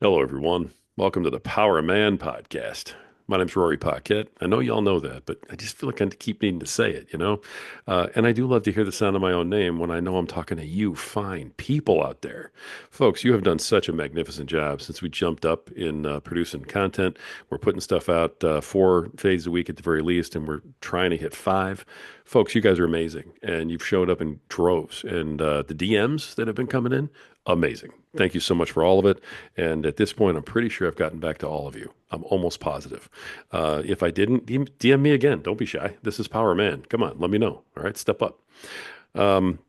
Hello, everyone. Welcome to the Power of Man podcast. My name's Rory Paquette. I know y'all know that, but I just feel like I keep needing to say it. And I do love to hear the sound of my own name when I know I'm talking to you fine people out there. Folks, you have done such a magnificent job since we jumped up in producing content. We're putting stuff out 4 days a week at the very least, and we're trying to hit five. Folks, you guys are amazing, and you've showed up in droves. And the DMs that have been coming in, amazing. Thank you so much for all of it. And at this point, I'm pretty sure I've gotten back to all of you. I'm almost positive. If I didn't, DM me again. Don't be shy. This is Power Man. Come on, let me know. All right, step up.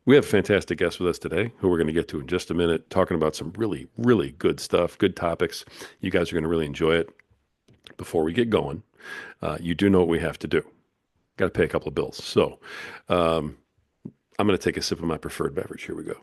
We have a fantastic guest with us today who we're going to get to in just a minute, talking about some really, really good stuff, good topics. You guys are going to really enjoy it. Before we get going, you do know what we have to do. Got to pay a couple of bills. So I'm going to take a sip of my preferred beverage. Here we go.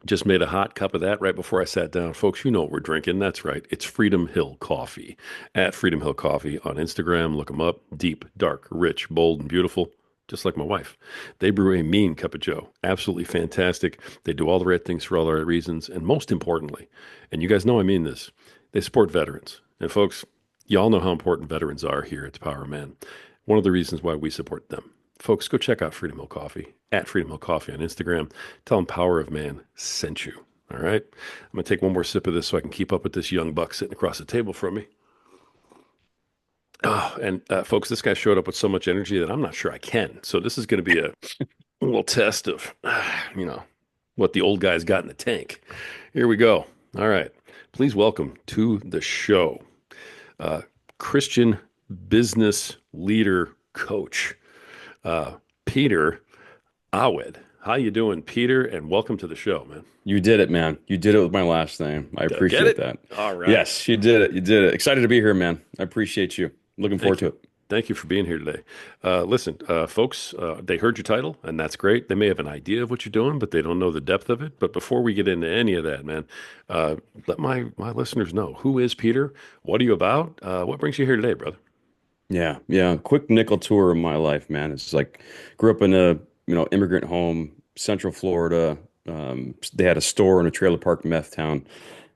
Just made a hot cup of that right before I sat down. Folks, you know what we're drinking. That's right. It's Freedom Hill Coffee. At Freedom Hill Coffee on Instagram. Look them up. Deep, dark, rich, bold, and beautiful. Just like my wife. They brew a mean cup of joe. Absolutely fantastic. They do all the right things for all the right reasons. And most importantly, and you guys know I mean this, they support veterans. And folks, y'all know how important veterans are here at the Power Man. One of the reasons why we support them. Folks, go check out Freedom Hill Coffee at Freedom Hill Coffee on Instagram. Tell them Power of Man sent you. All right. I'm going to take one more sip of this so I can keep up with this young buck sitting across the table from me. Oh, and folks, this guy showed up with so much energy that I'm not sure I can. So this is going to be a little test of, what the old guy's got in the tank. Here we go. All right. Please welcome to the show, Christian business leader coach, Peter Awad. How you doing, Peter? And welcome to the show, man. You did it, man. You did it with my last name. I Did I get appreciate it? that. All right. Yes, you did it. You did it. Excited to be here, man. I appreciate you. Looking forward Thank to you. it. Thank you for being here today. Listen, folks, they heard your title, and that's great. They may have an idea of what you're doing, but they don't know the depth of it. But before we get into any of that, man, let my listeners know, who is Peter? What are you about? What brings you here today, brother? Yeah, yeah. Quick nickel tour of my life, man. It's like grew up in a immigrant home, Central Florida. They had a store in a trailer park meth town,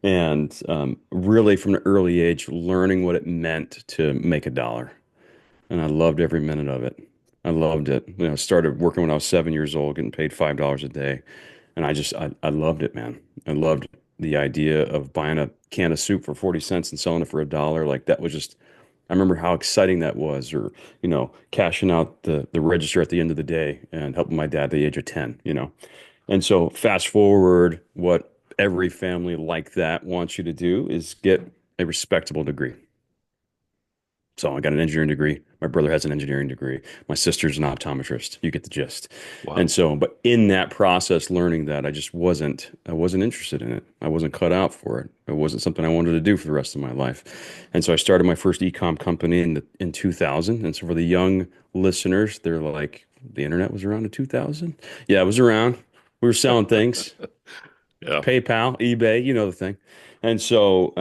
and really from an early age, learning what it meant to make a dollar. And I loved every minute of it. I loved it. Started working when I was 7 years old, getting paid $5 a day. And I loved it, man. I loved the idea of buying a can of soup for 40 cents and selling it for $1. Like that was just, I remember how exciting that was, or, cashing out the register at the end of the day and helping my dad at the age of 10. And so fast forward, what every family like that wants you to do is get a respectable degree. So I got an engineering degree. My brother has an engineering degree. My sister's an optometrist. You get the gist. And Wow. so, but in that process, learning that I wasn't interested in it. I wasn't cut out for it. It wasn't something I wanted to do for the rest of my life. And so I started my first e-com company in 2000. And so for the young listeners, they're like, the internet was around in 2000? Yeah, it was around. We were selling things. Yeah. PayPal, eBay, you know the thing. And so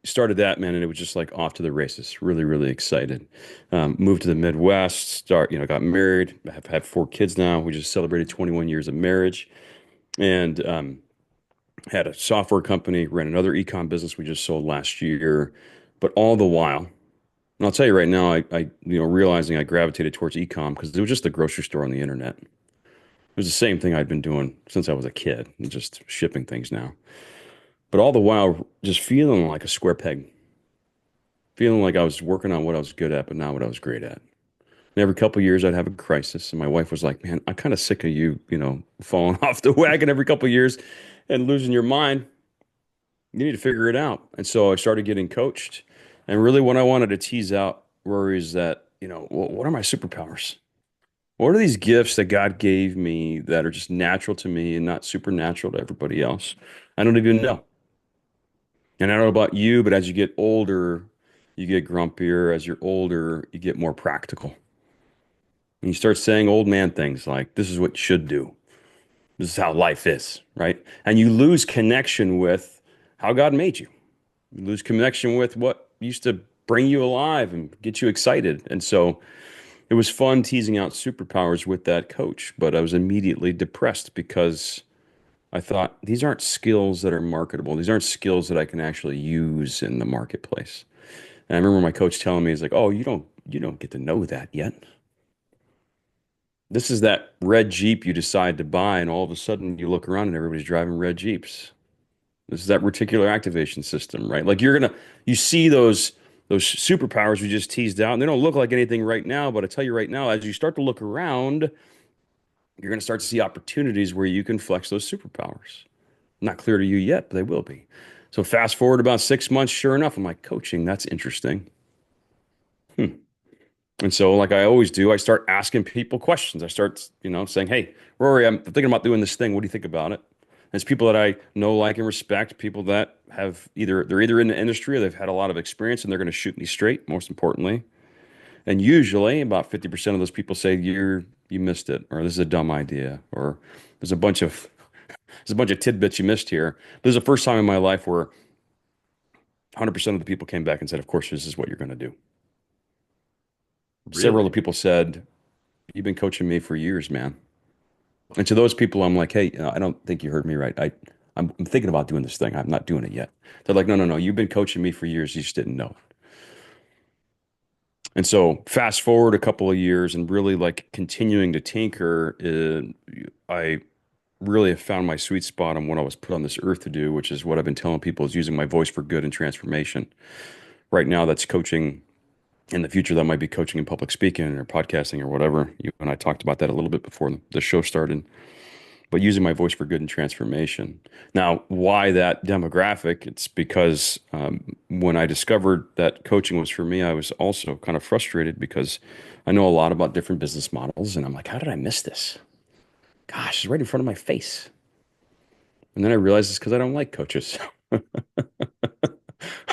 started that, man, and it was just like off to the races. Really, really excited. Moved to the Midwest, got married. I have had 4 kids now. We just celebrated 21 years of marriage, and had a software company, ran another ecom business we just sold last year. But all the while, and I'll tell you right now, realizing I gravitated towards ecom because it was just a grocery store on the internet. It was the same thing I'd been doing since I was a kid, just shipping things now. But all the while, just feeling like a square peg, feeling like I was working on what I was good at, but not what I was great at. And every couple of years, I'd have a crisis, and my wife was like, "Man, I'm kind of sick of you, falling off the wagon every couple of years and losing your mind. You need to figure it out." And so I started getting coached. And really, what I wanted to tease out, Rory, is that, what are my superpowers? What are these gifts that God gave me that are just natural to me and not supernatural to everybody else? I don't even know. And I don't know about you, but as you get older, you get grumpier. As you're older, you get more practical. And you start saying old man things like, this is what you should do. This is how life is, right? And you lose connection with how God made you. You lose connection with what used to bring you alive and get you excited. And so it was fun teasing out superpowers with that coach, but I was immediately depressed because I thought these aren't skills that are marketable. These aren't skills that I can actually use in the marketplace. And I remember my coach telling me, he's like, "Oh, you don't get to know that yet. This is that red Jeep you decide to buy, and all of a sudden you look around and everybody's driving red Jeeps. This is that reticular activation system, right? Like you see those superpowers we just teased out, and they don't look like anything right now, but I tell you right now, as you start to look around, you're going to start to see opportunities where you can flex those superpowers. Not clear to you yet, but they will be. So fast forward about 6 months, sure enough, I'm like, coaching, that's interesting. And so, like I always do, I start asking people questions. I start, saying, "Hey, Rory, I'm thinking about doing this thing. What do you think about it?" And it's people that I know, like, and respect. People that have they're either in the industry or they've had a lot of experience, and they're going to shoot me straight. Most importantly, and usually, about 50% of those people say, you missed it," or "This is a dumb idea," or "There's a bunch of tidbits you missed here." This is the first time in my life where 100% of the people came back and said, "Of course, this is what you're going to do." Several of Really? the people said, "You've been coaching me for years, man." And to those people, I'm like, "Hey, I don't think you heard me right. I'm thinking about doing this thing. I'm not doing it yet." They're like, "No, no, no. You've been coaching me for years. You just didn't know." And so fast forward a couple of years and really like continuing to tinker, I really have found my sweet spot on what I was put on this earth to do, which is what I've been telling people is using my voice for good and transformation. Right now, that's coaching. In the future, that might be coaching and public speaking or podcasting or whatever. You and I talked about that a little bit before the show started, but using my voice for good and transformation. Now, why that demographic? It's because when I discovered that coaching was for me, I was also kind of frustrated because I know a lot about different business models, and I'm like, how did I miss this? Gosh, it's right in front of my face. And then I realized it's because I don't like coaches.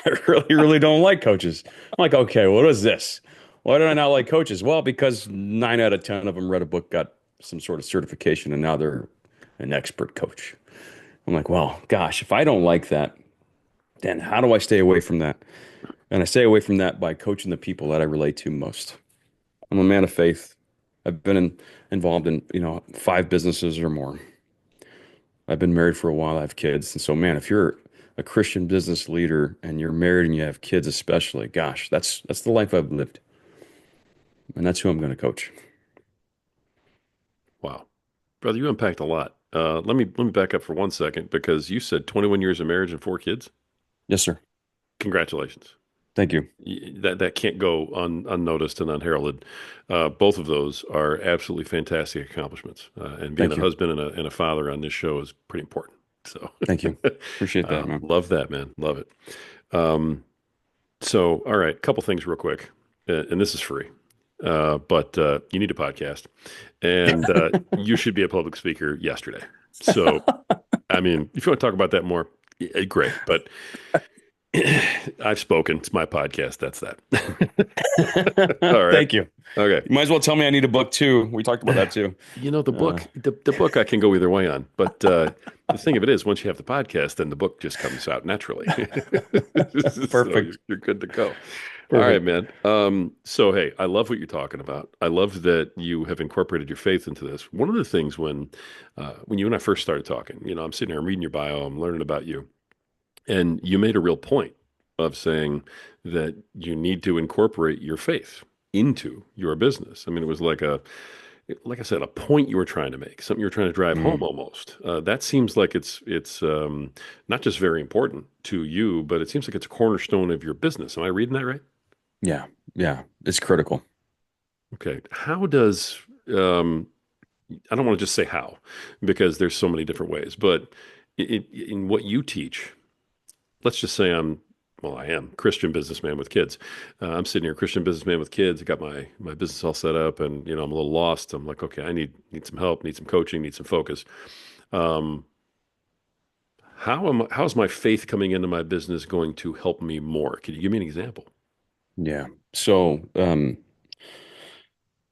I really, really don't like coaches. I'm like, okay, what is this? Why did I not like coaches? Well, because 9 out of 10 of them read a book, got some sort of certification, and now they're an expert coach. I'm like, well, gosh, if I don't like that, then how do I stay away from that? And I stay away from that by coaching the people that I relate to most. I'm a man of faith. I've been involved in, 5 businesses or more. I've been married for a while. I have kids. And so, man, if you're a Christian business leader and you're married and you have kids, especially, gosh, that's the life I've lived. And that's who I'm going to coach. Wow. Brother, you unpacked a lot. Let me back up for 1 second because you said 21 years of marriage and 4 kids. Yes, sir. Congratulations. Thank you. That can't go unnoticed and unheralded. Both of those are absolutely fantastic accomplishments. And being a Thank you. husband and a father on this show is pretty important. So, Thank you. Appreciate that, man. love that, man. Love it. Um, so, all right, couple things real quick, and this is free. But you need a podcast, and you should be a public speaker yesterday. So, I mean, if you want to talk about that more, great. But I've spoken. It's my podcast. That's that. All right. Thank you. Okay. You might as well tell me I need a book too. We talked about that too. You know, the Uh, book, the book I can go either way on. But the thing of it is, once you have the podcast, then the book just comes out naturally. So Perfect. you're good to go. All right, Perfect. man. So hey, I love what you're talking about. I love that you have incorporated your faith into this. One of the things when you and I first started talking, I'm sitting here, I'm reading your bio, I'm learning about you, and you made a real point of saying that you need to incorporate your faith into your business. I mean, it was like I said, a point you were trying to make, something you were trying to drive home Mm, almost. That seems like it's not just very important to you, but it seems like it's a cornerstone of your business. Am I reading that right? yeah. Yeah. It's critical. Okay. How does I don't want to just say how, because there's so many different ways, but in what you teach, let's just say I am Christian businessman with kids. I'm sitting here, Christian businessman with kids. I got my business all set up, and I'm a little lost. I'm like, okay, I need some help, need some coaching, need some focus. Um, how's my faith coming into my business going to help me more? Can you give me an example? Yeah. So,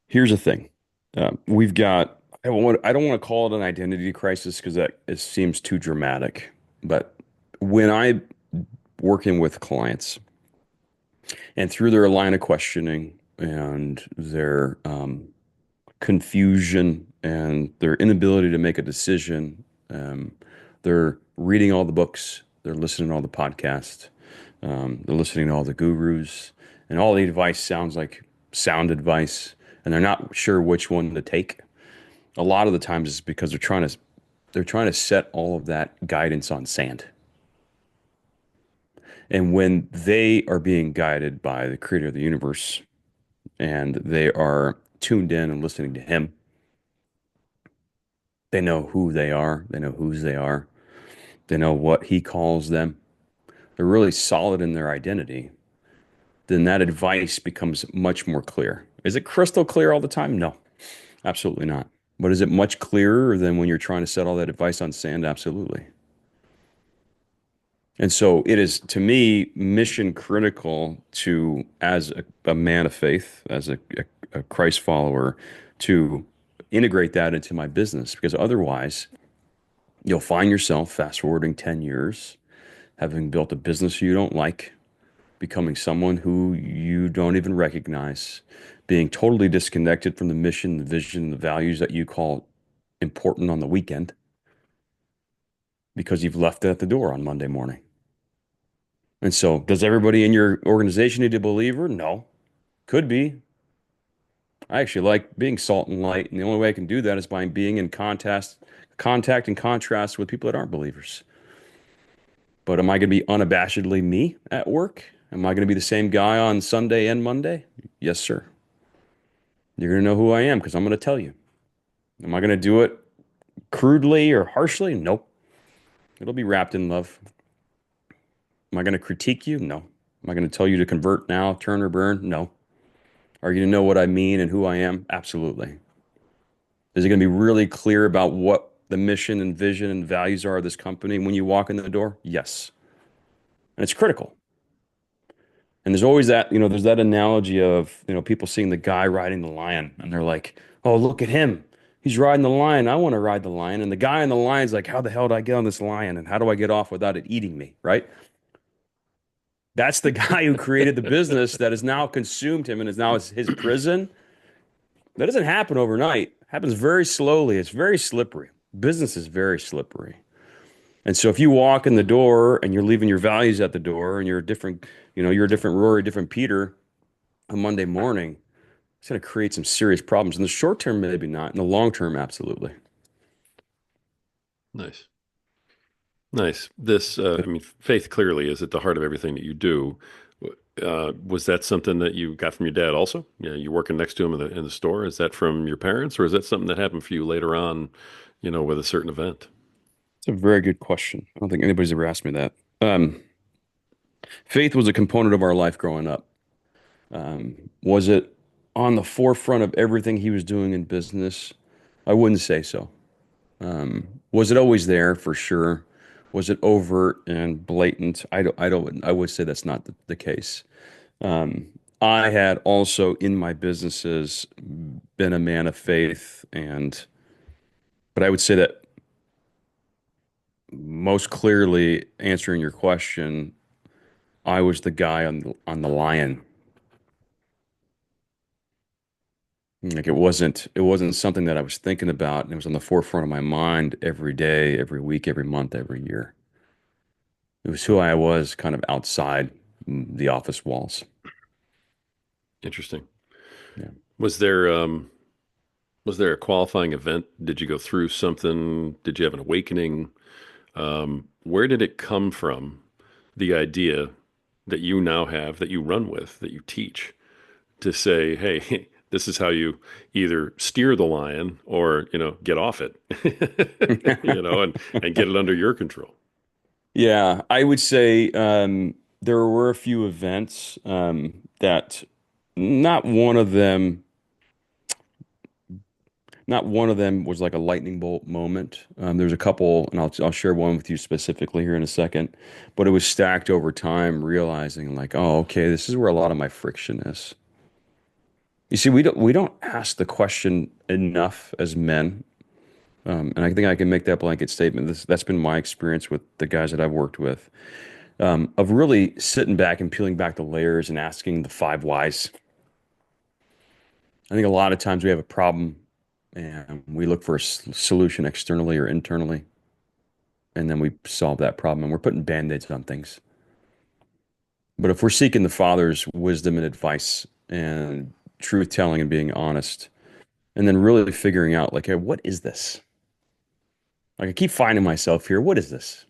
here's the thing. We've got, I don't want to call it an identity crisis because that it seems too dramatic. But when I working with clients and through their line of questioning and their confusion and their inability to make a decision. They're reading all the books, they're listening to all the podcasts, they're listening to all the gurus, and all the advice sounds like sound advice, and they're not sure which one to take. A lot of the times it's because they're trying to set all of that guidance on sand. And when they are being guided by the creator of the universe and they are tuned in and listening to him, they know who they are, they know whose they are, they know what he calls them. They're really solid in their identity. Then that advice becomes much more clear. Is it crystal clear all the time? No, absolutely not. But is it much clearer than when you're trying to set all that advice on sand? Absolutely. And so it is, to me, mission critical to, as a man of faith, as a Christ follower, to integrate that into my business. Because otherwise, you'll find yourself fast forwarding 10 years, having built a business you don't like, becoming someone who you don't even recognize, being totally disconnected from the mission, the vision, the values that you call important on the weekend because you've left it at the door on Monday morning. And so, does everybody in your organization need a believer? No. Could be. I actually like being salt and light, and the only way I can do that is by being in contact and contrast with people that aren't believers. But am I going to be unabashedly me at work? Am I going to be the same guy on Sunday and Monday? Yes, sir. You're going to know who I am because I'm going to tell you. Am I going to do it crudely or harshly? Nope. It'll be wrapped in love. Am I going to critique you? No. Am I going to tell you to convert now, turn or burn? No. Are you going to know what I mean and who I am? Absolutely. Is it going to be really clear about what the mission and vision and values are of this company when you walk in the door? Yes. And it's critical. And there's always that, there's that analogy of, people seeing the guy riding the lion and they're like, oh, look at him. He's riding the lion. I want to ride the lion. And the guy on the lion's like, how the hell do I get on this lion? And how do I get off without it eating me? Right? That's the guy who created the business that has now consumed him and is now his prison. That doesn't happen overnight. It happens very slowly. It's very slippery. Business is very slippery. And so if you walk in the door and you're leaving your values at the door and you're a different Rory, different Peter on Monday morning, it's going to create some serious problems. In the short term, maybe not. In the long term, absolutely. Nice. Nice. This, I mean, faith clearly is at the heart of everything that you do. Was that something that you got from your dad also? Yeah, you're working next to him in the store. Is that from your parents, or is that something that happened for you later on, with a certain event? It's a very good question. I don't think anybody's ever asked me that. Faith was a component of our life growing up. Was it on the forefront of everything he was doing in business? I wouldn't say so. Was it always there? For sure. Was it overt and blatant? I would say that's not the case. Um, I had also in my businesses been a man of faith, but I would say that most clearly answering your question, I was the guy on the lion. Like it wasn't something that I was thinking about, and it was on the forefront of my mind every day, every week, every month, every year. It was who I was kind of outside the office walls. Interesting. Yeah. Was there was there a qualifying event? Did you go through something? Did you have an awakening? Where did it come from? The idea that you now have, that you run with, that you teach, to say, hey, this is how you either steer the lion or, get off it, and get it under your control. Yeah, I would say there were a few events that not one of them not one of them was like a lightning bolt moment. There's a couple, and I'll share one with you specifically here in a second. But it was stacked over time, realizing like, oh, okay, this is where a lot of my friction is. You see, we don't ask the question enough as men, and I think I can make that blanket statement. That's been my experience with the guys that I've worked with, of really sitting back and peeling back the layers and asking the five whys. I think a lot of times we have a problem and we look for a solution externally or internally. and then we solve that problem. And we're putting band-aids on things. But if we're seeking the Father's wisdom and advice and truth telling and being honest, and then really figuring out, like, hey, what is this? Like, I keep finding myself here. What is this?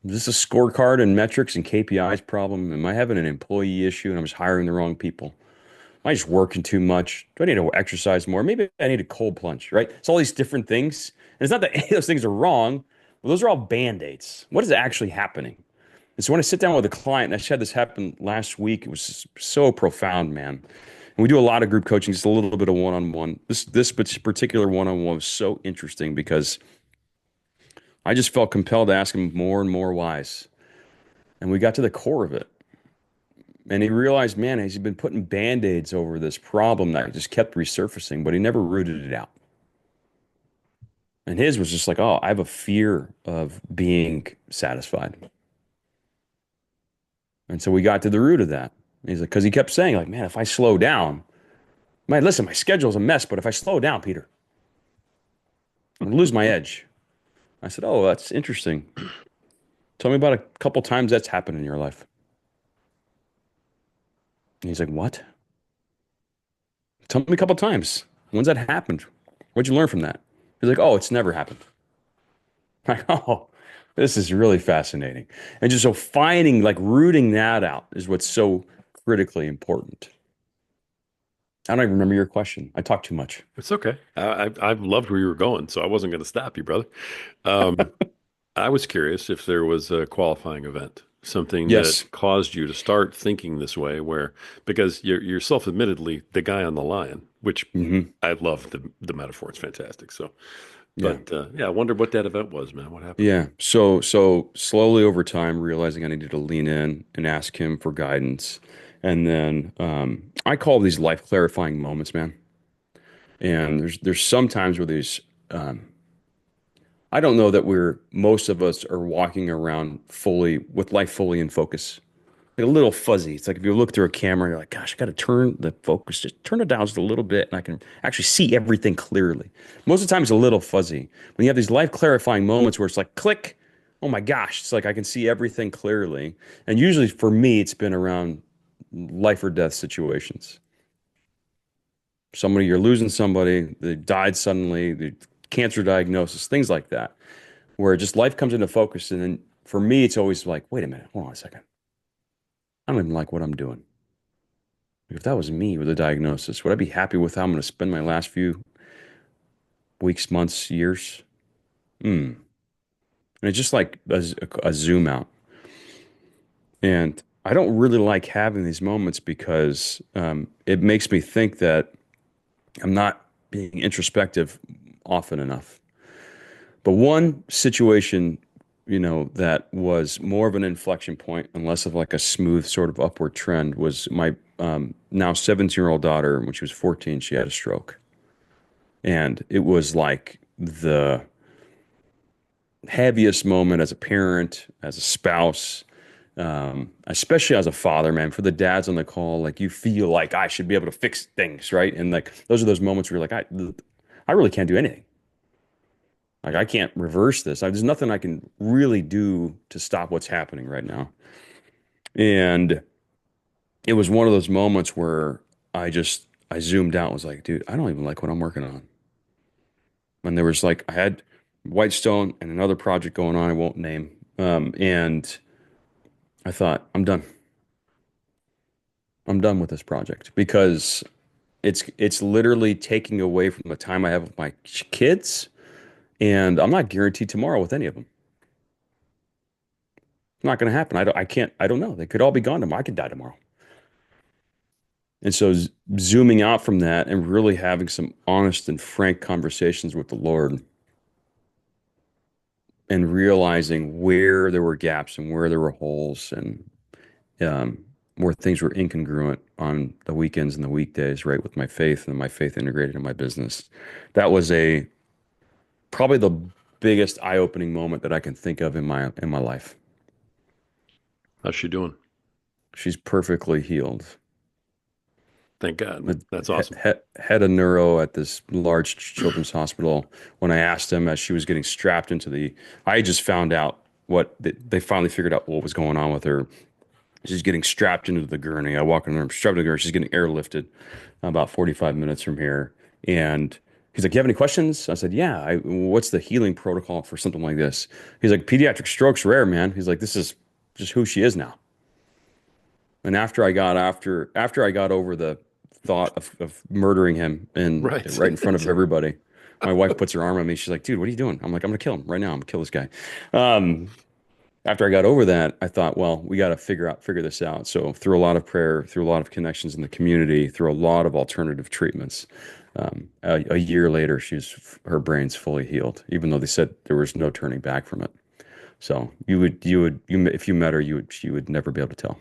Is this a scorecard and metrics and KPIs problem? Am I having an employee issue and I'm just hiring the wrong people? Am I just working too much? Do I need to exercise more? Maybe I need a cold plunge, right? It's all these different things. And it's not that any of those things are wrong. Well, those are all band-aids. What is actually happening? And so when I sit down with a client, and I just had this happen last week, it was just so profound, man. And we do a lot of group coaching, just a little bit of one-on-one. This particular one-on-one was so interesting because I just felt compelled to ask him more and more whys. And we got to the core of it. And he realized, man, he's been putting band-aids over this problem that just kept resurfacing, but he never rooted it out. And his was just like, oh, I have a fear of being satisfied. And so we got to the root of that. He's like, because he kept saying, like, man, if I slow down, man, listen, my schedule's a mess, but if I slow down, Peter, I'm gonna lose my edge. I said, oh, that's interesting. Tell me about a couple times that's happened in your life. And he's like, what? Tell me a couple times. When's that happened? What'd you learn from that? He's like, oh, it's never happened. I'm like, oh, this is really fascinating. And just so finding, like rooting that out is what's so critically important. I don't even remember your question. I talk too much. It's okay. I've loved where you were going, so I wasn't going to stop you, brother. Um, I was curious if there was a qualifying event, something Yes. that caused you to start thinking this way, where because you're self-admittedly the guy on the lion, which Hmm. I love the metaphor. It's fantastic. So, Yeah. but yeah, I wonder what that event was, man. What happened? Yeah. So slowly over time, realizing I needed to lean in and ask him for guidance. And then I call these life clarifying moments, man. And there's some times where these I don't know that most of us are walking around fully with life fully in focus. Like a little fuzzy. It's like if you look through a camera, you're like, gosh, I got to turn the focus, just turn it down just a little bit, and I can actually see everything clearly. Most of the time, it's a little fuzzy. When you have these life clarifying moments where it's like, click, oh my gosh, it's like I can see everything clearly. And usually for me, it's been around life or death situations. Somebody, you're losing somebody, they died suddenly, the cancer diagnosis, things like that, where just life comes into focus. And then for me, it's always like, wait a minute, hold on a second. I don't even like what I'm doing. If that was me with a diagnosis, would I be happy with how I'm going to spend my last few weeks, months, years? Hmm. And it's just like a zoom out. And I don't really like having these moments because it makes me think that I'm not being introspective often enough. But one situation, that was more of an inflection point and less of like a smooth sort of upward trend was my now 17-year-old daughter. When she was 14, she had a stroke. And it was like the heaviest moment as a parent, as a spouse, especially as a father, man. For the dads on the call, like you feel like I should be able to fix things, right? And like those are those moments where you're like, I really can't do anything. Like I can't reverse this. There's nothing I can really do to stop what's happening right now. And it was one of those moments where I zoomed out and was like, dude, I don't even like what I'm working on. And there was like I had Whitestone and another project going on I won't name. And I thought, I'm done. I'm done with this project because it's literally taking away from the time I have with my kids, and I'm not guaranteed tomorrow with any of them. It's not going to happen. I don't know. They could all be gone tomorrow. I could die tomorrow. And so zooming out from that and really having some honest and frank conversations with the Lord and realizing where there were gaps and where there were holes and um, where things were incongruent on the weekends and the weekdays, right, with my faith and my faith integrated in my business. That was a probably the biggest eye-opening moment that I can think of in my life. How's she doing? She's perfectly healed. Thank God. Had That's awesome. head of neuro at this large children's hospital. When I asked him as she was getting strapped into I just found out they finally figured out what was going on with her. She's getting strapped into the gurney. I walk in there, I'm strapped into the gurney. She's getting airlifted about 45 minutes from here. And he's like, "You have any questions?" I said, "Yeah. What's the healing protocol for something like this?" He's like, "Pediatric stroke's rare, man." He's like, "This is just who she is now." And after I got over the thought of murdering him Right. right in front of everybody, my wife puts her arm on me. She's like, "Dude, what are you doing?" I'm like, "I'm gonna kill him right now. I'm gonna kill this guy." Um, After I got over that, I thought, well, we got to figure this out. So through a lot of prayer, through a lot of connections in the community, through a lot of alternative treatments, a year later, her brain's fully healed, even though they said there was no turning back from it. So if you met her, you would never be able to tell.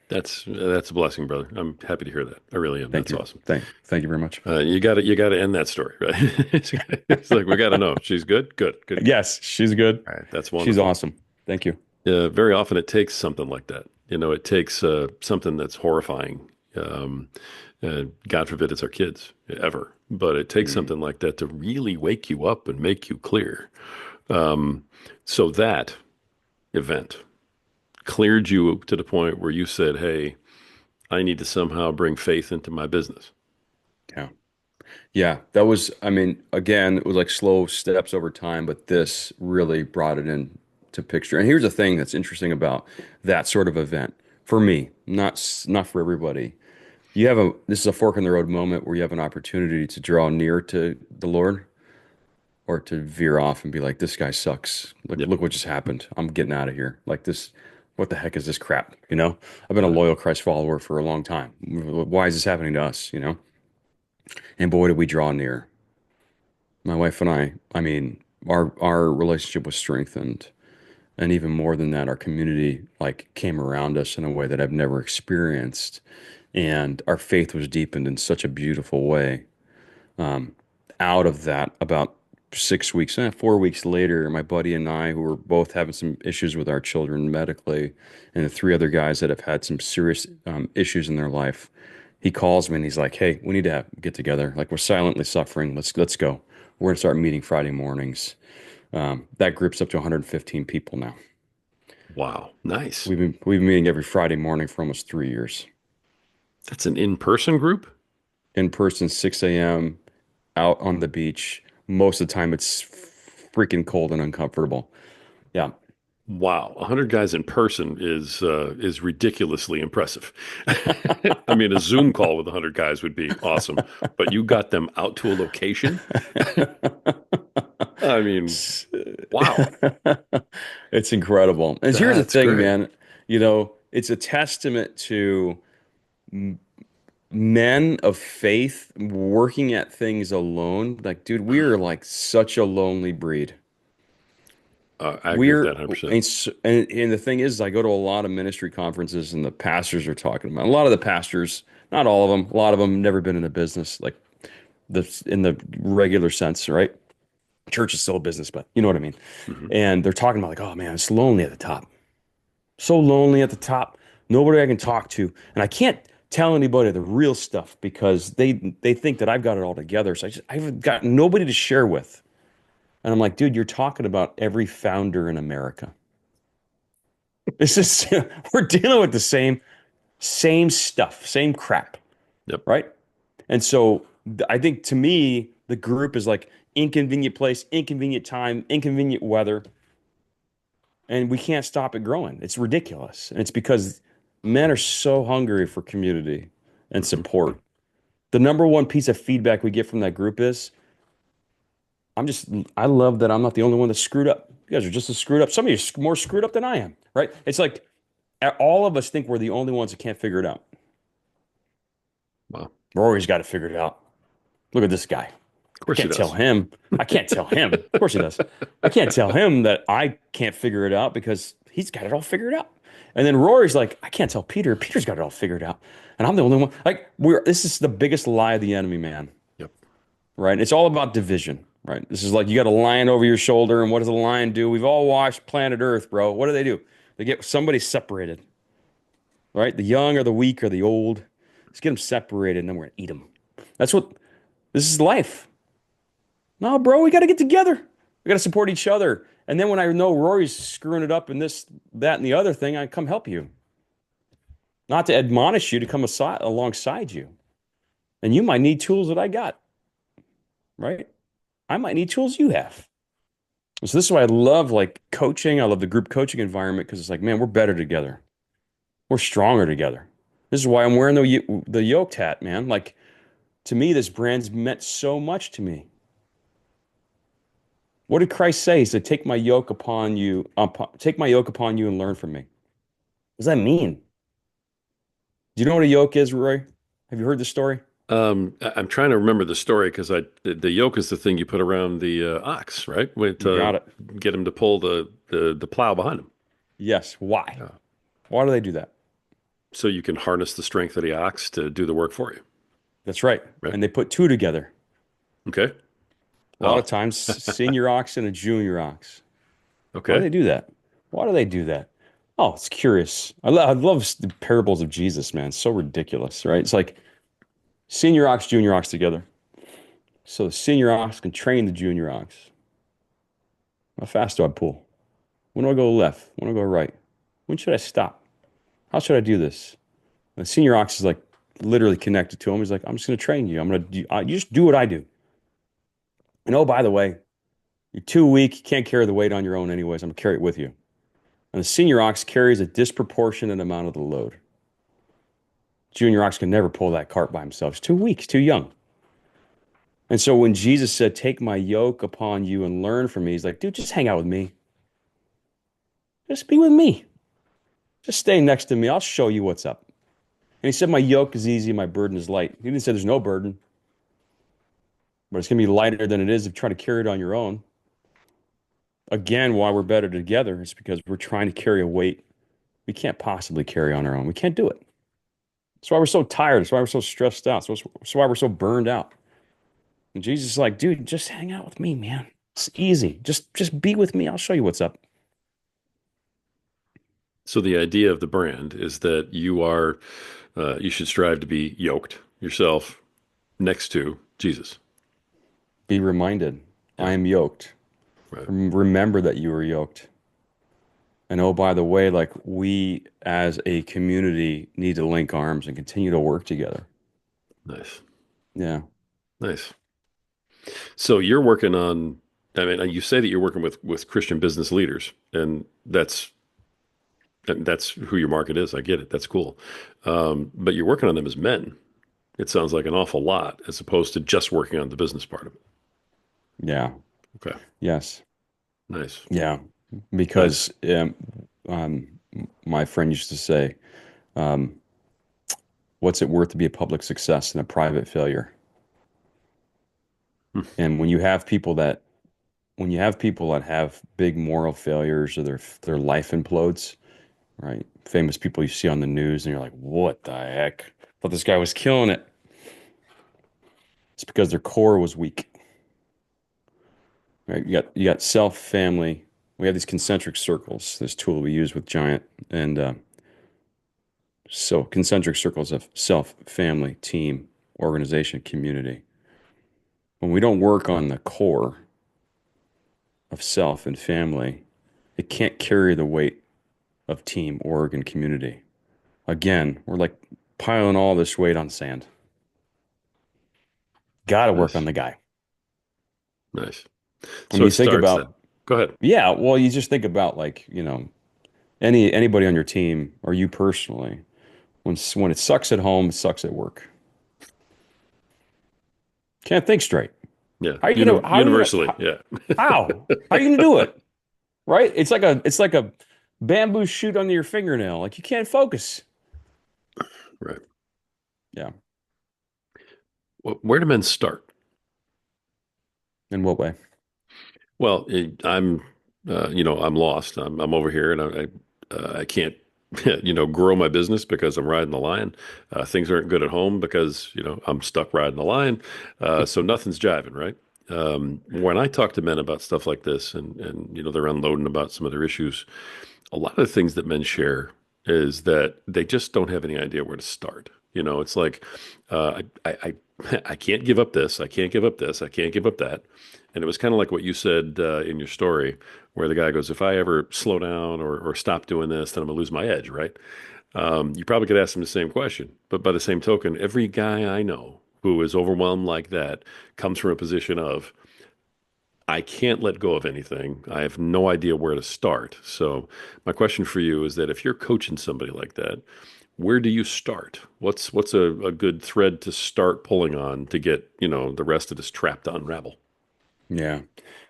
That's a blessing, brother. I'm happy to hear that. I really am. Thank That's you. awesome. Thank you very much. You got to end that story, right? It's like we got to know she's good, good, good, good. Yes, she's good. All right, that's She's wonderful. awesome. Thank you. Very often it takes something like that. It takes something that's horrifying. Um, God forbid it's our kids ever, but it takes Mm, something like that to really wake you up and make you clear. Um, so that event cleared you to the point where you said, "Hey, I need to somehow bring faith into my business." yeah. Yeah, that was, I mean, again, it was like slow steps over time, but this really brought it into picture. And here's the thing that's interesting about that sort of event for me, not for everybody. This is a fork in the road moment where you have an opportunity to draw near to the Lord or to veer off and be like, this guy sucks. Yep. Look what just happened. I'm getting out of here. Like this, what the heck is this crap? You know, I've been a Uh, loyal Christ follower for a long time. Why is this happening to us? You know, and boy, did we draw near. My wife and I mean, our relationship was strengthened, and even more than that, our community like came around us in a way that I've never experienced, and our faith was deepened in such a beautiful way. Um, Out of that, about 6 weeks, 4 weeks later, my buddy and I, who were both having some issues with our children medically, and the three other guys that have had some serious issues in their life, he calls me and he's like, "Hey, we need to get together. Like we're silently suffering. Let's go. We're gonna start meeting Friday mornings." That group's up to 115 people now. wow. Nice. We've been meeting every Friday morning for almost 3 years. That's an in-person group? In person, 6 a.m. out on the beach. Most of the time, it's freaking cold and uncomfortable. Yeah. Wow. 100 guys in person is ridiculously impressive. I mean, a Zoom call with 100 guys would be awesome, but you got them out to a location? I mean, wow. It's incredible. And here's the That's thing, great. man. It's a testament to men of faith working at things alone. Like, dude, we are like such a lonely breed. I agree with that We're 100%. and the thing is, I go to a lot of ministry conferences, and the pastors are talking about a lot of the pastors, not all of them, a lot of them never been in a business like in the regular sense, right? Church is still a business, but you know what I mean. Hmm. And they're talking about like, oh man, it's lonely at the top, so lonely at the top. Nobody I can talk to, and I can't tell anybody the real stuff because they think that I've got it all together. So I've got nobody to share with. And I'm like, dude, you're talking about every founder in America. This is we're dealing with the same stuff, same crap, Yep. right? And so I think to me, the group is like inconvenient place, inconvenient time, inconvenient weather, and we can't stop it growing. It's ridiculous. And it's because men are so hungry for community and Hmm. support. The number one piece of feedback we get from that group is I love that I'm not the only one that's screwed up. You guys are just as screwed up. Some of you are more screwed up than I am, right? It's like all of us think we're the only ones that can't figure it out. Wow. Rory's got to figure it out. Look at this guy. Of I course he can't tell does. him. I can't tell him. Of course he does. I can't tell him that I can't figure it out because he's got it all figured out. And then Rory's like, I can't tell Peter. Peter's got it all figured out. And I'm the only one. Like, this is the biggest lie of the enemy, man. Yep. Right? It's all about division, right? This is like you got a lion over your shoulder, and what does a lion do? We've all watched Planet Earth, bro. What do? They get somebody separated, right? The young or the weak or the old. Let's get them separated and then we're gonna eat them. That's what this is life. No, bro, we got to get together. We got to support each other. And then when I know Rory's screwing it up in this, that, and the other thing, I come help you. Not to admonish you, to come alongside you. And you might need tools that I got, right? I might need tools you have. So this is why I love like coaching. I love the group coaching environment because it's like, man, we're better together. We're stronger together. This is why I'm wearing the yoked hat, man. Like to me, this brand's meant so much to me. What did Christ say? He said, take my yoke upon you and learn from me. What does that mean? Do you know what a yoke is, Roy? Have you heard the story? I'm trying to remember the story because the yoke is the thing you put around the ox, right? You got To it. get him to pull the plow behind him. Yes. Why? Yeah. Why do they do that? So you can harness the strength of the ox to do the work for you, That's right. right? And they put two together. Okay. A lot Oh, of times, senior ox and a junior ox. Why do okay. they do that? Why do they do that? Oh, it's curious. I love the parables of Jesus, man. It's so ridiculous, right? It's like senior ox, junior ox together. So the senior ox can train the junior ox. How fast do I pull? When do I go left? When do I go right? When should I stop? How should I do this? And the senior ox is like literally connected to him. He's like, I'm just going to train you. You just do what I do. And oh, by the way, you're too weak. You can't carry the weight on your own anyways. I'm going to carry it with you. And the senior ox carries a disproportionate amount of the load. Junior ox can never pull that cart by himself. He's too weak. He's too young. And so when Jesus said, take my yoke upon you and learn from me, he's like, dude, just hang out with me. Just be with me. Just stay next to me. I'll show you what's up. And he said, my yoke is easy, my burden is light. He didn't say there's no burden, but it's going to be lighter than it is if you try to carry it on your own. Again, why we're better together is because we're trying to carry a weight we can't possibly carry on our own. We can't do it. That's why we're so tired. That's why we're so stressed out. That's why we're so burned out. And Jesus is like, dude, just hang out with me, man. It's easy. Just be with me. I'll show you what's up. So the idea of the brand is that you should strive to be yoked yourself next to Jesus. Be reminded, I Yeah, am yoked. right. Remember that you are yoked. And oh, by the way, like we as a community need to link arms and continue to work together. Nice. Yeah. Nice. So you're working on, I mean, you say that you're working with Christian business leaders, and that's who your market is. I get it. That's cool. But you're working on them as men. It sounds like an awful lot as opposed to just working on the business part of it. Yeah. Okay. Yes. Nice. Yeah. Nice. Because um, my friend used to say, um, what's it worth to be a public success and a private failure? Hmm. And when you have people that have big moral failures or their life implodes, right? Famous people you see on the news and you're like, what the heck? Thought this guy was killing it. It's because their core was weak. Right? You got self, family. We have these concentric circles, this tool we use with Giant. And so concentric circles of self, family, team, organization, community. When we don't work on the core of self and family, it can't carry the weight of team, org, and community. Again, we're like piling all this weight on sand. Got to work on Nice. the guy. Nice. I So mean, it you think starts then. about, Go ahead. yeah, well, you just think about like, anybody on your team or you personally, when it sucks at home, it sucks at work. Can't think straight. Yeah. How are you gonna, how are you gonna, Universally. Yeah. how are you gonna do it? Right? It's like a bamboo shoot under your fingernail. Like you can't focus. Right. Yeah. Where do men start? In what way? Well, I'm lost. I'm over here, and I can't, grow my business because I'm riding the line. Things aren't good at home because I'm stuck riding the line. So nothing's jiving, right? When I talk to men about stuff like this, and they're unloading about some of their issues, a lot of the things that men share is that they just don't have any idea where to start. It's like I can't give up this. I can't give up this. I can't give up that. And it was kind of like what you said in your story, where the guy goes, "If I ever slow down or stop doing this, then I'm gonna lose my edge," right? You probably could ask him the same question, but by the same token, every guy I know who is overwhelmed like that comes from a position of, I can't let go of anything. I have no idea where to start. So my question for you is that if you're coaching somebody like that, where do you start? What's a good thread to start pulling on to get, the rest of this trap to unravel? Yeah.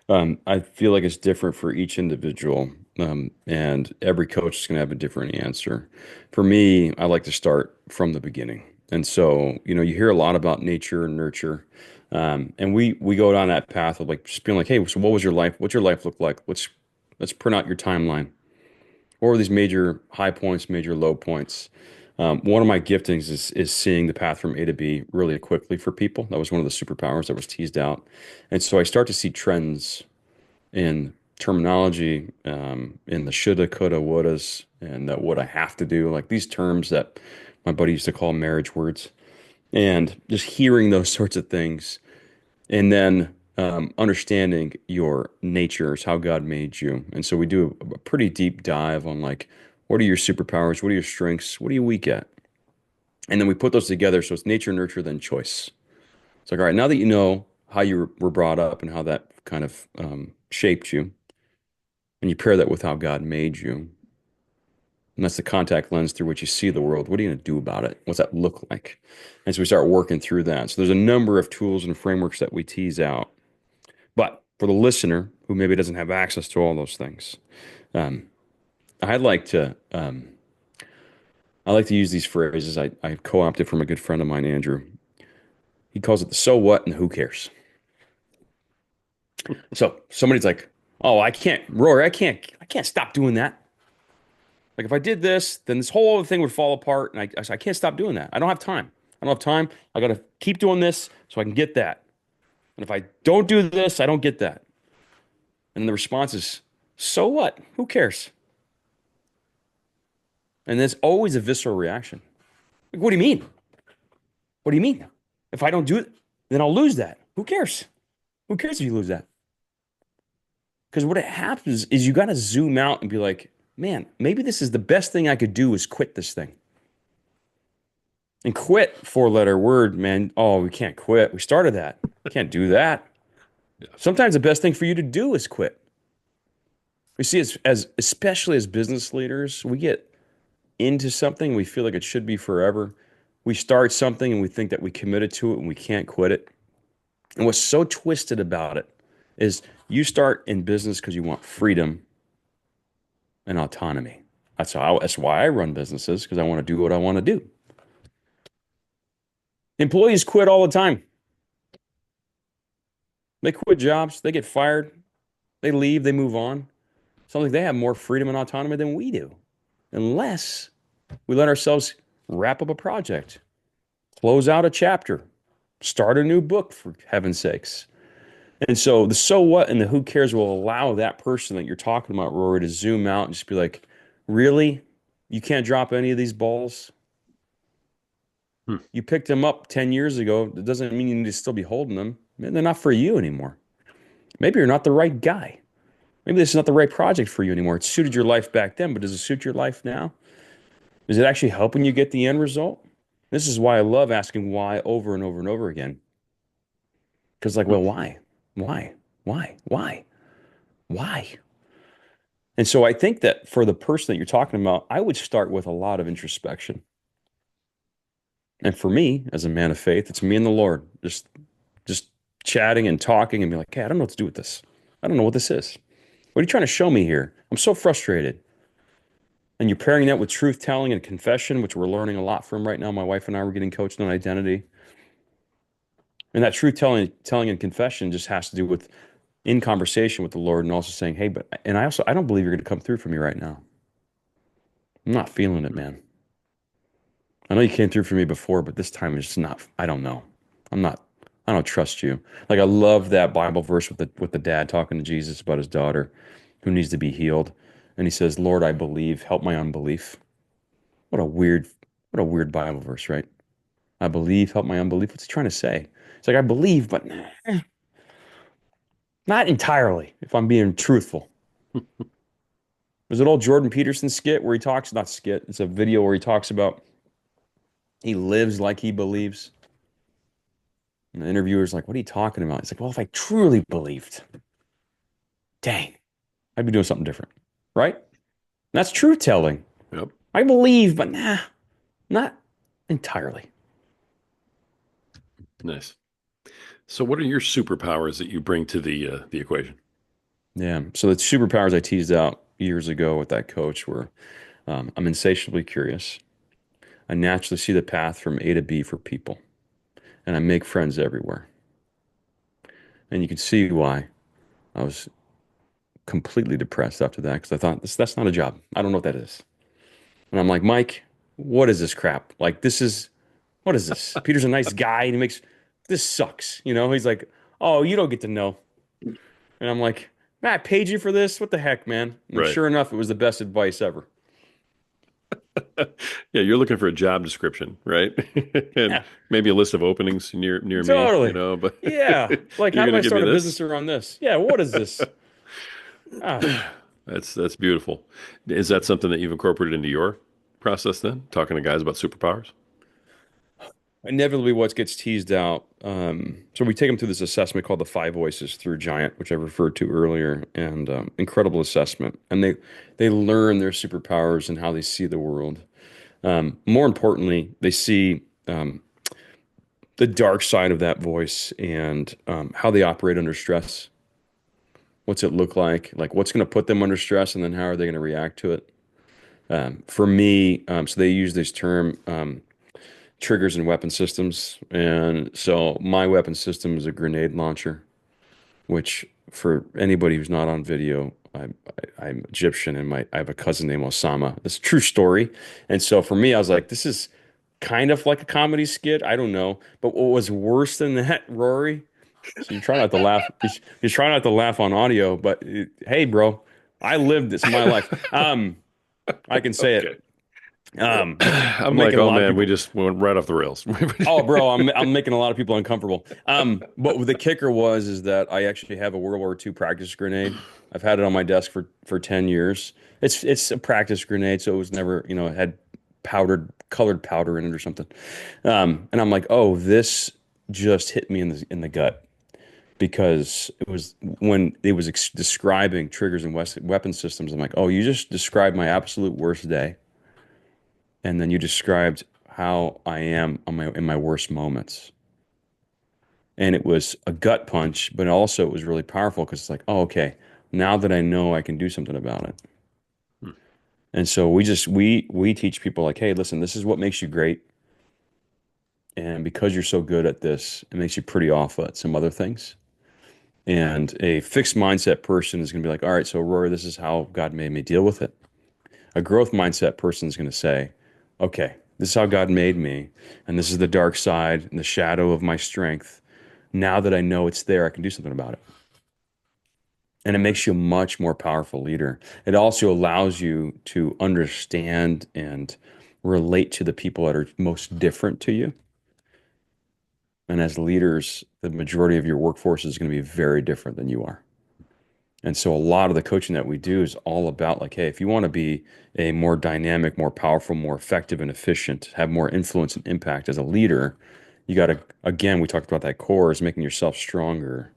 I feel like it's different for each individual, and every coach is going to have a different answer. For me, I like to start from the beginning. And so, you hear a lot about nature and nurture. And we go down that path of like just being like, hey, so what was your life? What's your life look like? Let's print out your timeline. What were these major high points, major low points? One of my giftings is seeing the path from A to B really quickly for people. That was one of the superpowers that was teased out. And so I start to see trends in terminology, in the shoulda, coulda, wouldas, and the what I have to do, like these terms that my buddy used to call marriage words. And just hearing those sorts of things, and then understanding your natures, how God made you. And so we do a pretty deep dive on like, what are your superpowers? What are your strengths? What are you weak at? And then we put those together. So it's nature, nurture, then choice. It's like, all right, now that you know how you were brought up and how that kind of shaped you, and you pair that with how God made you, and that's the contact lens through which you see the world. What are you going to do about it? What's that look like? And so we start working through that. So there's a number of tools and frameworks that we tease out. But for the listener who maybe doesn't have access to all those things, um, I like to I like to use these phrases I co-opted from a good friend of mine, Andrew. He calls it the so what and the who cares. So somebody's like, "Oh, I can't, Rory, I can't stop doing that. Like if I did this, then this whole other thing would fall apart, and I said, I can't stop doing that. I don't have time. I don't have time. I got to keep doing this so I can get that. And if I don't do this, I don't get that." And the response is, "So what? Who cares?" And there's always a visceral reaction. Like, what do you mean? What do you mean? If I don't do it, then I'll lose that. Who cares? Who cares if you lose that? Because what happens is you got to zoom out and be like, man, maybe this is the best thing I could do is quit this thing. And quit, four-letter word, man. Oh, we can't quit. We started that. Can't do that. Yeah. Sometimes the best thing for you to do is quit. We see as especially as business leaders, we get into something, we feel like it should be forever. We start something and we think that we committed to it and we can't quit it. And what's so twisted about it is you start in business because you want freedom and autonomy. That's why I run businesses, because I want to do what I want to do. Employees quit all the time. They quit jobs, they get fired, they leave, they move on. Something they have more freedom and autonomy than we do, unless we let ourselves wrap up a project, close out a chapter, start a new book, for heaven's sakes. And so the so what and the who cares will allow that person that you're talking about, Rory, to zoom out and just be like, really? You can't drop any of these balls? Hmm. You picked them up 10 years ago. That doesn't mean you need to still be holding them. Man, they're not for you anymore. Maybe you're not the right guy. Maybe this is not the right project for you anymore. It suited your life back then, but does it suit your life now? Is it actually helping you get the end result? This is why I love asking why over and over and over again. Because, like, Hmm. well, why? Why? Why? Why? Why? And so I think that for the person that you're talking about, I would start with a lot of introspection. And for me, as a man of faith, it's me and the Lord just chatting and talking and be like, hey, I don't know what to do with this. I don't know what this is. What are you trying to show me here? I'm so frustrated. And you're pairing that with truth telling and confession, which we're learning a lot from right now. My wife and I were getting coached on identity. And that telling and confession just has to do with in conversation with the Lord and also saying, hey, I don't believe you're going to come through for me right now. I'm not feeling it, man. I know you came through for me before, but this time it's just not, I don't know. I'm not, I don't trust you. Like I love that Bible verse with the dad talking to Jesus about his daughter who needs to be healed. And he says, Lord, I believe, help my unbelief. What a weird, what a weird Bible verse, right? I believe, help my unbelief. What's he trying to say? It's like, I believe, but not entirely, if I'm being truthful. There's an old Jordan Peterson skit where he talks, not skit, it's a video where he talks about he lives like he believes. And the interviewer's like, what are you talking about? He's like, well, if I truly believed, dang, I'd be doing something different. Right? And that's truth telling. Yep. I believe, but not entirely. Nice. So, what are your superpowers that you bring to the equation? Yeah. So the superpowers I teased out years ago with that coach were I'm insatiably curious. I naturally see the path from A to B for people, and I make friends everywhere. And you can see why I was completely depressed after that because I thought that's not a job. I don't know what that is. And I'm like, Mike, what is this crap? Like, what is this? Peter's a nice guy and he makes this sucks. He's like, oh, you don't get to know. And I'm like, man, I paid you for this. What the heck, man? And Right. sure enough, it was the best advice ever. Yeah, you're looking for a job description, right? And Yeah, maybe a list of openings near me, totally. but Yeah. Like, you're how do gonna I give me start a this? business around this? Yeah, what is this? Ah, That's beautiful. Is that something that you've incorporated into your process then? Talking to guys about superpowers? inevitably what gets teased out. So we take them through this assessment called the Five Voices through Giant, which I referred to earlier, and incredible assessment. And they learn their superpowers and how they see the world. More importantly, they see the dark side of that voice and how they operate under stress. What's it look like? Like what's going to put them under stress, and then how are they going to react to it? For me, so they use this term triggers and weapon systems, and so my weapon system is a grenade launcher, which for anybody who's not on video, I'm Egyptian and I have a cousin named Osama. It's a true story. And so for me, I was like, this is kind of like a comedy skit. I don't know. But what was worse than that, Rory? So you try not to laugh. You try not to laugh on audio, but hey, bro, I lived this in my life. I can say it. Okay. I'm I'm like, making a oh lot of man, we people. just went right off the rails. Oh, bro, I'm making a lot of people uncomfortable. But the kicker is that I actually have a World War II practice grenade. I've had it on my desk for 10 years. It's a practice grenade, so it was never, it had colored powder in it or something. And I'm like, oh, this just hit me in the gut because it was when it was describing triggers and weapon systems. I'm like, oh, you just described my absolute worst day, and then you described how I am in my worst moments. And it was a gut punch, but also it was really powerful because it's like, oh, okay, now that I know I can do something about it. And so we teach people like, hey, listen, this is what makes you great. And because you're so good at this, it makes you pretty awful at some other things. And a fixed mindset person is going to be like, all right, so Rory, this is how God made me deal with it. A growth mindset person is going to say, okay, this is how God made me, and this is the dark side and the shadow of my strength. Now that I know it's there, I can do something about it. And it makes you a much more powerful leader. It also allows you to understand and relate to the people that are most different to you. And as leaders, the majority of your workforce is going to be very different than you are. And so a lot of the coaching that we do is all about like, hey, if you want to be a more dynamic, more powerful, more effective and efficient, have more influence and impact as a leader, you got to, again, we talked about that core is making yourself stronger.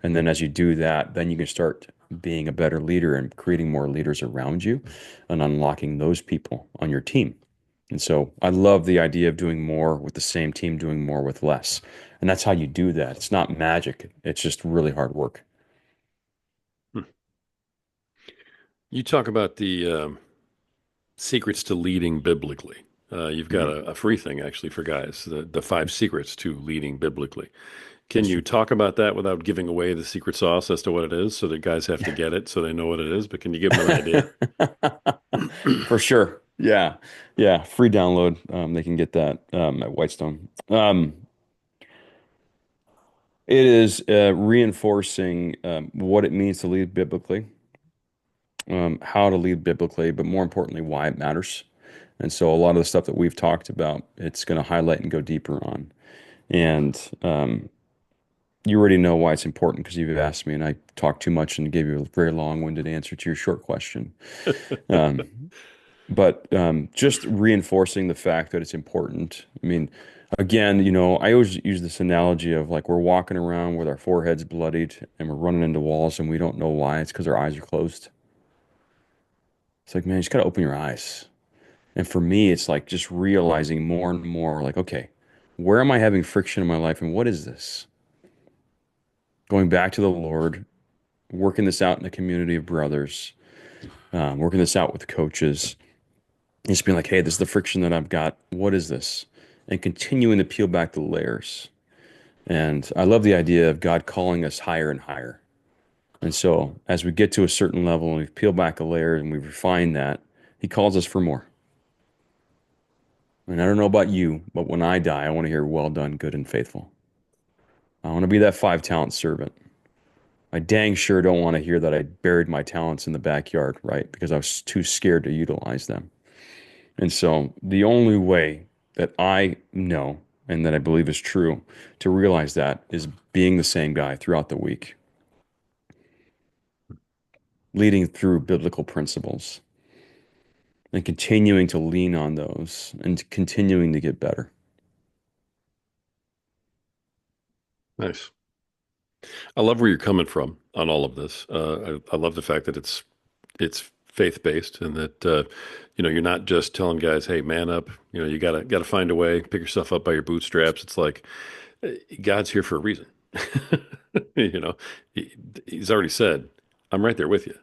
And then as you do that, then you can start being a better leader and creating more leaders around you and unlocking those people on your team. And so I love the idea of doing more with the same team, doing more with less. And that's how you do that. It's not magic. It's just really hard work. You talk about the secrets to leading biblically. You've got Mhm. a free thing actually for guys, the five secrets to leading biblically. Can Yes, you sir. talk about that without giving away the secret sauce as to what it is so that guys have to get it so they know what it is? But can you give them an idea? For sure. Yeah. Yeah. Free download. They can get that at Whitestone. It is reinforcing what it means to lead biblically, how to lead biblically, but more importantly, why it matters. And so a lot of the stuff that we've talked about, it's going to highlight and go deeper on. And you already know why it's important because you've asked me, and I talked too much and gave you a very long-winded answer to your short question. Um, but just reinforcing the fact that it's important. I mean, again, I always use this analogy of like we're walking around with our foreheads bloodied and we're running into walls and we don't know why. It's because our eyes are closed. It's like, man, you just got to open your eyes. And for me, it's like just realizing more and more like, okay, where am I having friction in my life and what is this? Going back to the Lord, working this out in a community of brothers, working this out with coaches, just being like, hey, this is the friction that I've got. What is this? And continuing to peel back the layers. And I love the idea of God calling us higher and higher. And so as we get to a certain level and we peel back a layer and we refine that, He calls us for more. And I don't know about you, but when I die, I want to hear, well done, good and faithful. I want to be that 5 talent servant. I dang sure don't want to hear that I buried my talents in the backyard, right? Because I was too scared to utilize them. And so the only way that I know and that I believe is true to realize that is being the same guy throughout the week, leading through biblical principles and continuing to lean on those and continuing to get better. Nice. I love where you're coming from on all of this. I love the fact that it's faith based and that you're not just telling guys, "Hey, man up." You gotta find a way, pick yourself up by your bootstraps. It's like God's here for a reason. you know, he's already said, "I'm right there with you.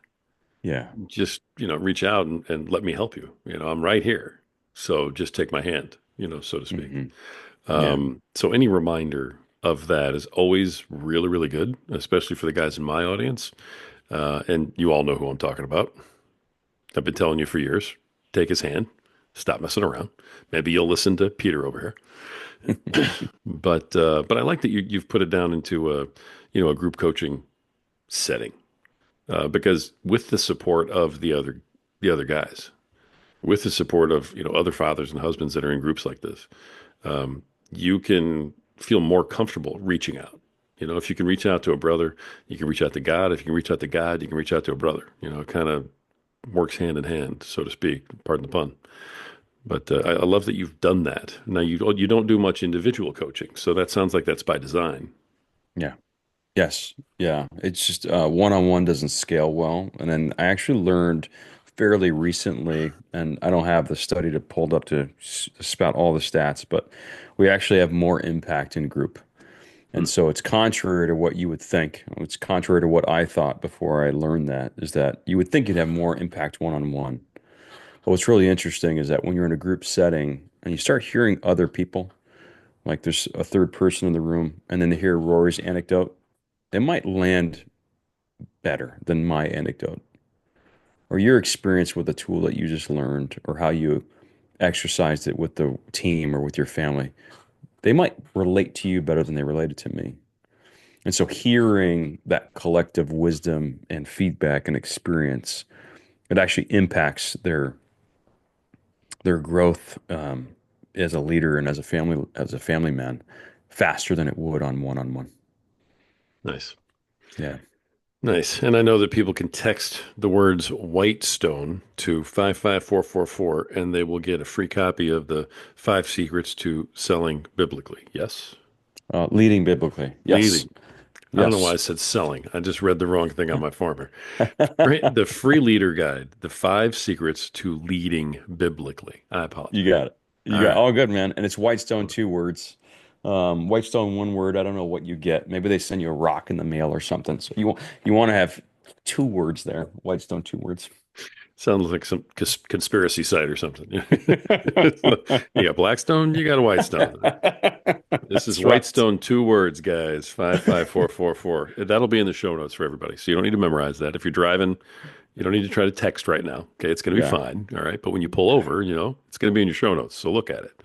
Yeah. Just reach out and let me help you. I'm right here. So just take my hand. So to speak." Hmm. Yeah. So any reminder of that is always really, really good, especially for the guys in my audience. And you all know who I'm talking about. I've been telling you for years, take his hand, stop messing around. Maybe you'll listen to Peter over here. But I like that you've put it down into a group coaching setting because with the support of the other guys, with the support of other fathers and husbands that are in groups like this, um, you can feel more comfortable reaching out. If you can reach out to a brother, you can reach out to God. If you can reach out to God, you can reach out to a brother. It kind of works hand in hand, so to speak. Pardon the pun. But I love that you've done that. Now you don't do much individual coaching, so that sounds like that's by design. Yeah. Yes. Yeah. It's just one-on-one doesn't scale well. And then I actually learned fairly recently, and I don't have the study to pulled up to spout all the stats, but we actually have more impact in group. Hmm. And so it's contrary to what you would think. It's contrary to what I thought before I learned that, is that you would think you'd have more impact one-on-one. But what's really interesting is that when you're in a group setting and you start hearing other people, like there's a third person in the room, and then they hear Rory's anecdote, it might land better than my anecdote or your experience with a tool that you just learned or how you exercised it with the team or with your family. They might relate to you better than they related to me. And so hearing that collective wisdom and feedback and experience, it actually impacts their growth as a leader and as a family man faster than it would on one-on-one. Nice. Yeah. Nice. And I know that people can text the words Whitestone to 55444 and they will get a free copy of the 5 Secrets to Selling Biblically. Yes? Leading biblically. Yes. Leading. I don't know why Yes. I said selling. I just read the wrong thing on my farmer. The free leader guide, the 5 Secrets to Leading Biblically. I You apologize. got it. You All got right. all good, man. And it's Whitestone 2 words. Whitestone 1 word. I don't know what you get. Maybe they send you a rock in the mail or something. So you want to have 2 words there. Whitestone 2 words. Sounds like some conspiracy site or something. You got Blackstone, you got a Whitestone. This is That's right. Whitestone, 2 words, guys. 55444. That'll be in the show notes for everybody. So you don't need to memorize that. If you're driving, you don't need to try to text right now. Okay, it's going to be Yeah. fine. All right, but when you pull over, it's going to be in your show notes. So look at it,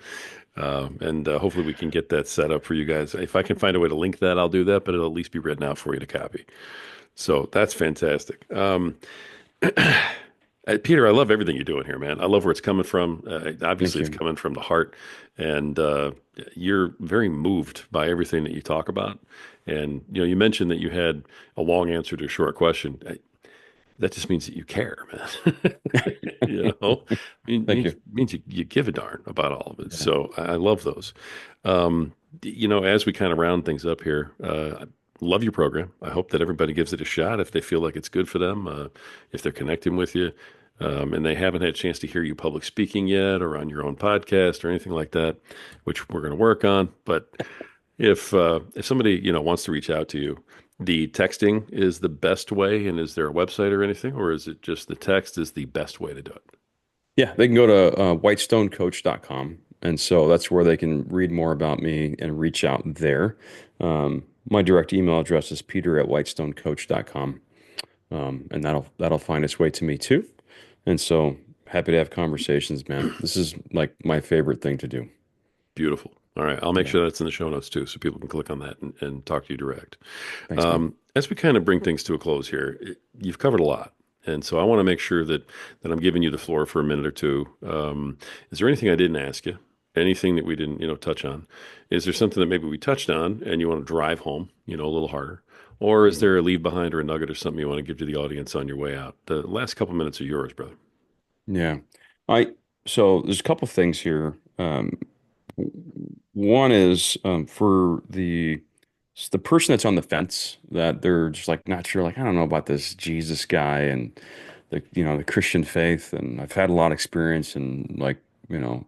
and hopefully we can get that set up for you guys. If I can find a way to link that, I'll do that. But it'll at least be written out for you to copy. So that's fantastic. Peter, I love everything you're doing here, man. I love where it's coming from. Thank Obviously, it's you. coming from the heart, and you're very moved by everything that you talk about. And you mentioned that you had a long answer to a short question. That just means that you care, man. Thank you. Means you give a darn about all of it. Yeah. So I love those. As we kind of round things up here, I love your program. I hope that everybody gives it a shot if they feel like it's good for them, if they're connecting with you, and they haven't had a chance to hear you public speaking yet or on your own podcast or anything like that, which we're going to work on. But if somebody wants to reach out to you, the texting is the best way, and is there a website or anything, or is it just the text is the best way to do it? Yeah, they can go to whitestonecoach.com. And so that's where they can read more about me and reach out there. My direct email address is peter@whitestonecoach.com. And that'll find its way to me too. And so happy to have conversations, man. This is like my favorite thing to do. Beautiful. All right, I'll make Yeah. sure that's in the show notes too, so people can click on that and talk to you direct. Thanks, man. As we kind of bring things to a close here, you've covered a lot, and so I want to make sure that I'm giving you the floor for a minute or two. Is there anything I didn't ask you? Anything that we didn't, touch on? Is there something that maybe we touched on and you want to drive home, a little harder? Or is Mhm. there a leave behind or a nugget or something you want to give to the audience on your way out? The last couple minutes are yours, brother. Yeah. I so there's a couple things here. One is for the person that's on the fence that they're just like not sure, like I don't know about this Jesus guy and the Christian faith, and I've had a lot of experience and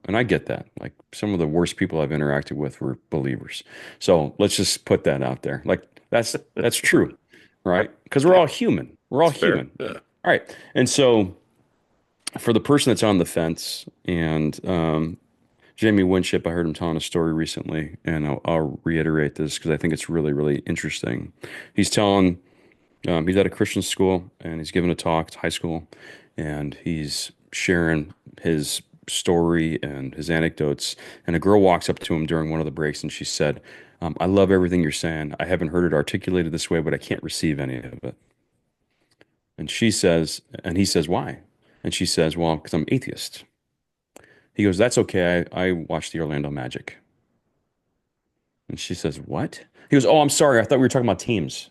and I get that. Like some of the worst people I've interacted with were believers. So let's just put that out there. Like that's true, right? Because we're Okay, all human. We're all it's fair. human. Yeah. All right. And so for the person that's on the fence and Jamie Winship, I heard him telling a story recently, and I'll reiterate this because I think it's really, really interesting. He's telling, he's at a Christian school and he's giving a talk, it's high school, and he's sharing his story and his anecdotes. And a girl walks up to him during one of the breaks and she said, I love everything you're saying. I haven't heard it articulated this way, but I can't receive any of it. And he says, why? And she says, well, because I'm atheist. He goes, that's okay. I watch the Orlando Magic. And she says, what? He goes, oh, I'm sorry. I thought we were talking about teams.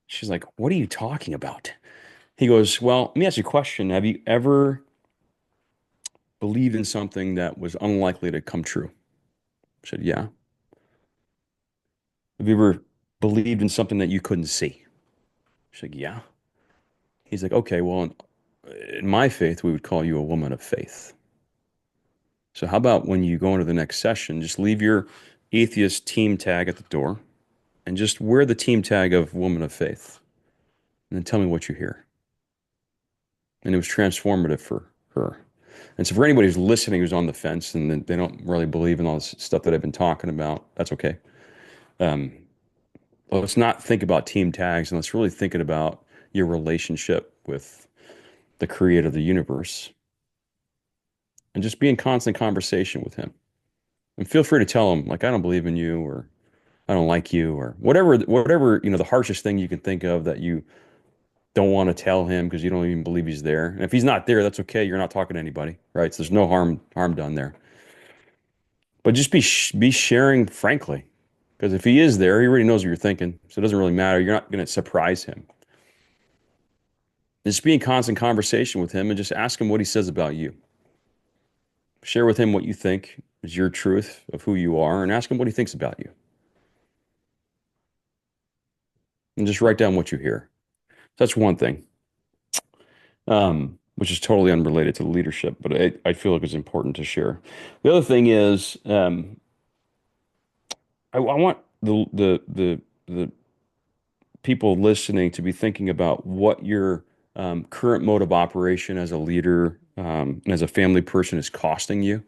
She's like, what are you talking about? He goes, well, let me ask you a question. Have you ever believed in something that was unlikely to come true? I said, yeah. Have you ever believed in something that you couldn't see? She's like, yeah. He's like, okay, well, in my faith, we would call you a woman of faith. So how about when you go into the next session, just leave your atheist team tag at the door and just wear the team tag of woman of faith and then tell me what you hear. And it was transformative for her. And so for anybody who's listening who's on the fence and they don't really believe in all this stuff that I've been talking about, that's okay. Um, let's not think about team tags and let's really think about your relationship with the creator of the universe and just be in constant conversation with him. And feel free to tell him, like, I don't believe in you or I don't like you or whatever, the harshest thing you can think of that you don't want to tell him because you don't even believe he's there. And if he's not there, that's okay. You're not talking to anybody, right? So there's no harm done there. But just be sharing frankly, because if he is there, he already knows what you're thinking. So it doesn't really matter. You're not going to surprise him. Just be in constant conversation with him and just ask him what he says about you. Share with him what you think is your truth of who you are, and ask him what he thinks about you. And just write down what you hear. That's one thing. Which is totally unrelated to leadership, but I feel like it's important to share. The other thing is, I want the people listening to be thinking about what your current mode of operation as a leader and as a family person is costing you,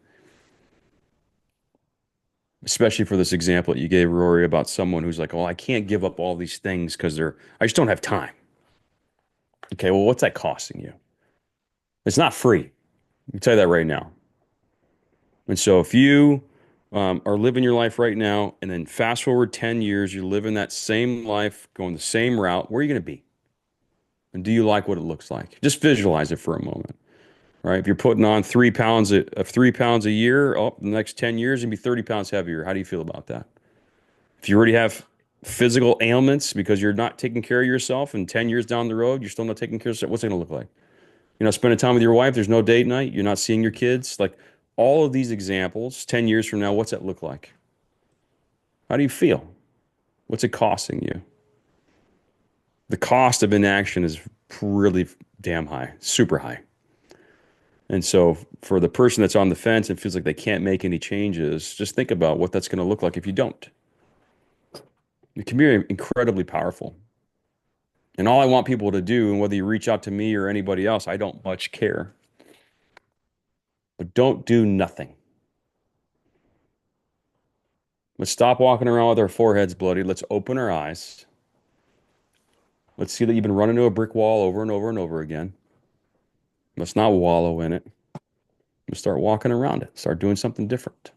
especially for this example that you gave, Rory, about someone who's like, "Well, I can't give up all these things because I just don't have time." Okay, well, what's that costing you? It's not free. I can tell you that right now. And so if you are living your life right now, and then fast forward 10 years, you're living that same life, going the same route, where are you going to be? And do you like what it looks like? Just visualize it for a moment, right? If you're putting on 3 pounds of 3 pounds a year, oh, the next 10 years, you'll be 30 pounds heavier. How do you feel about that? If you already have physical ailments because you're not taking care of yourself, and 10 years down the road, you're still not taking care of yourself, what's it going to look like? Spending time with your wife, there's no date night, you're not seeing your kids. Like all of these examples, 10 years from now, what's that look like? How do you feel? What's it costing you? The cost of inaction is really damn high, super high. And so for the person that's on the fence and feels like they can't make any changes, just think about what that's going to look like if you don't. It can be incredibly powerful. And all I want people to do, and whether you reach out to me or anybody else, I don't much care, but don't do nothing. Let's stop walking around with our foreheads bloody. Let's open our eyes. Let's see that you've been running into a brick wall over and over and over again. Let's not wallow in it. Let's start walking around it. Start doing something different.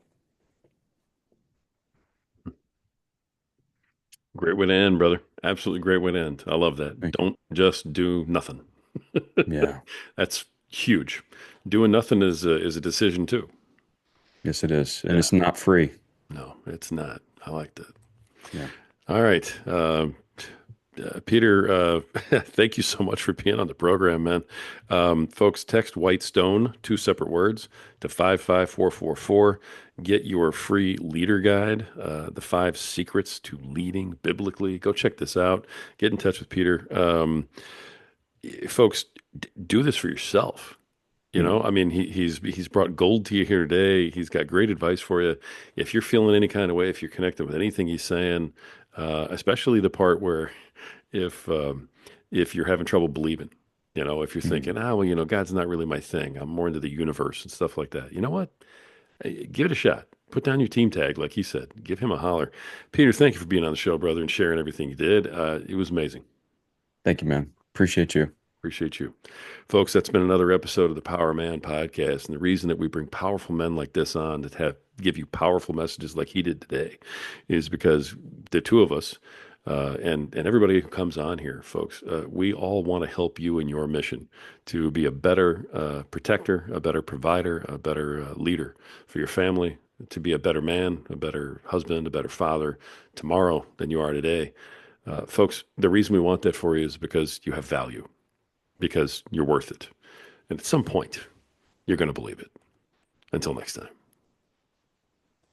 Great way to end, brother. Absolutely great way to end. I love that. Thank you. Don't just do nothing. Yeah. That's huge. Doing nothing is a decision too. Yes, it is. And Yeah. it's not free. No, it's not. I like that. Yeah. All right. Peter, thank you so much for being on the program, man. Folks, text White Stone, two separate words, to 55444. Get your free leader guide, The Five Secrets to Leading Biblically. Go check this out. Get in touch with Peter. Folks, do this for yourself. Mm. I mean, he's brought gold to you here today. He's got great advice for you. If you're feeling any kind of way, if you're connected with anything he's saying, especially the part where if if you're having trouble believing, if you're Mm. thinking, well, God's not really my thing. I'm more into the universe and stuff like that. You know what? Give it a shot. Put down your team tag, like he said. Give him a holler. Peter, thank you for being on the show, brother, and sharing everything you did. It was amazing. Thank you, man. Appreciate you. Appreciate you. Folks, that's been another episode of the Power Man podcast. And the reason that we bring powerful men like this on to give you powerful messages like he did today is because the two of us, and everybody who comes on here, folks, we all want to help you in your mission to be a better protector, a better provider, a better leader for your family, to be a better man, a better husband, a better father tomorrow than you are today. Folks, the reason we want that for you is because you have value, because you're worth it. And at some point, you're going to believe it. Until next time.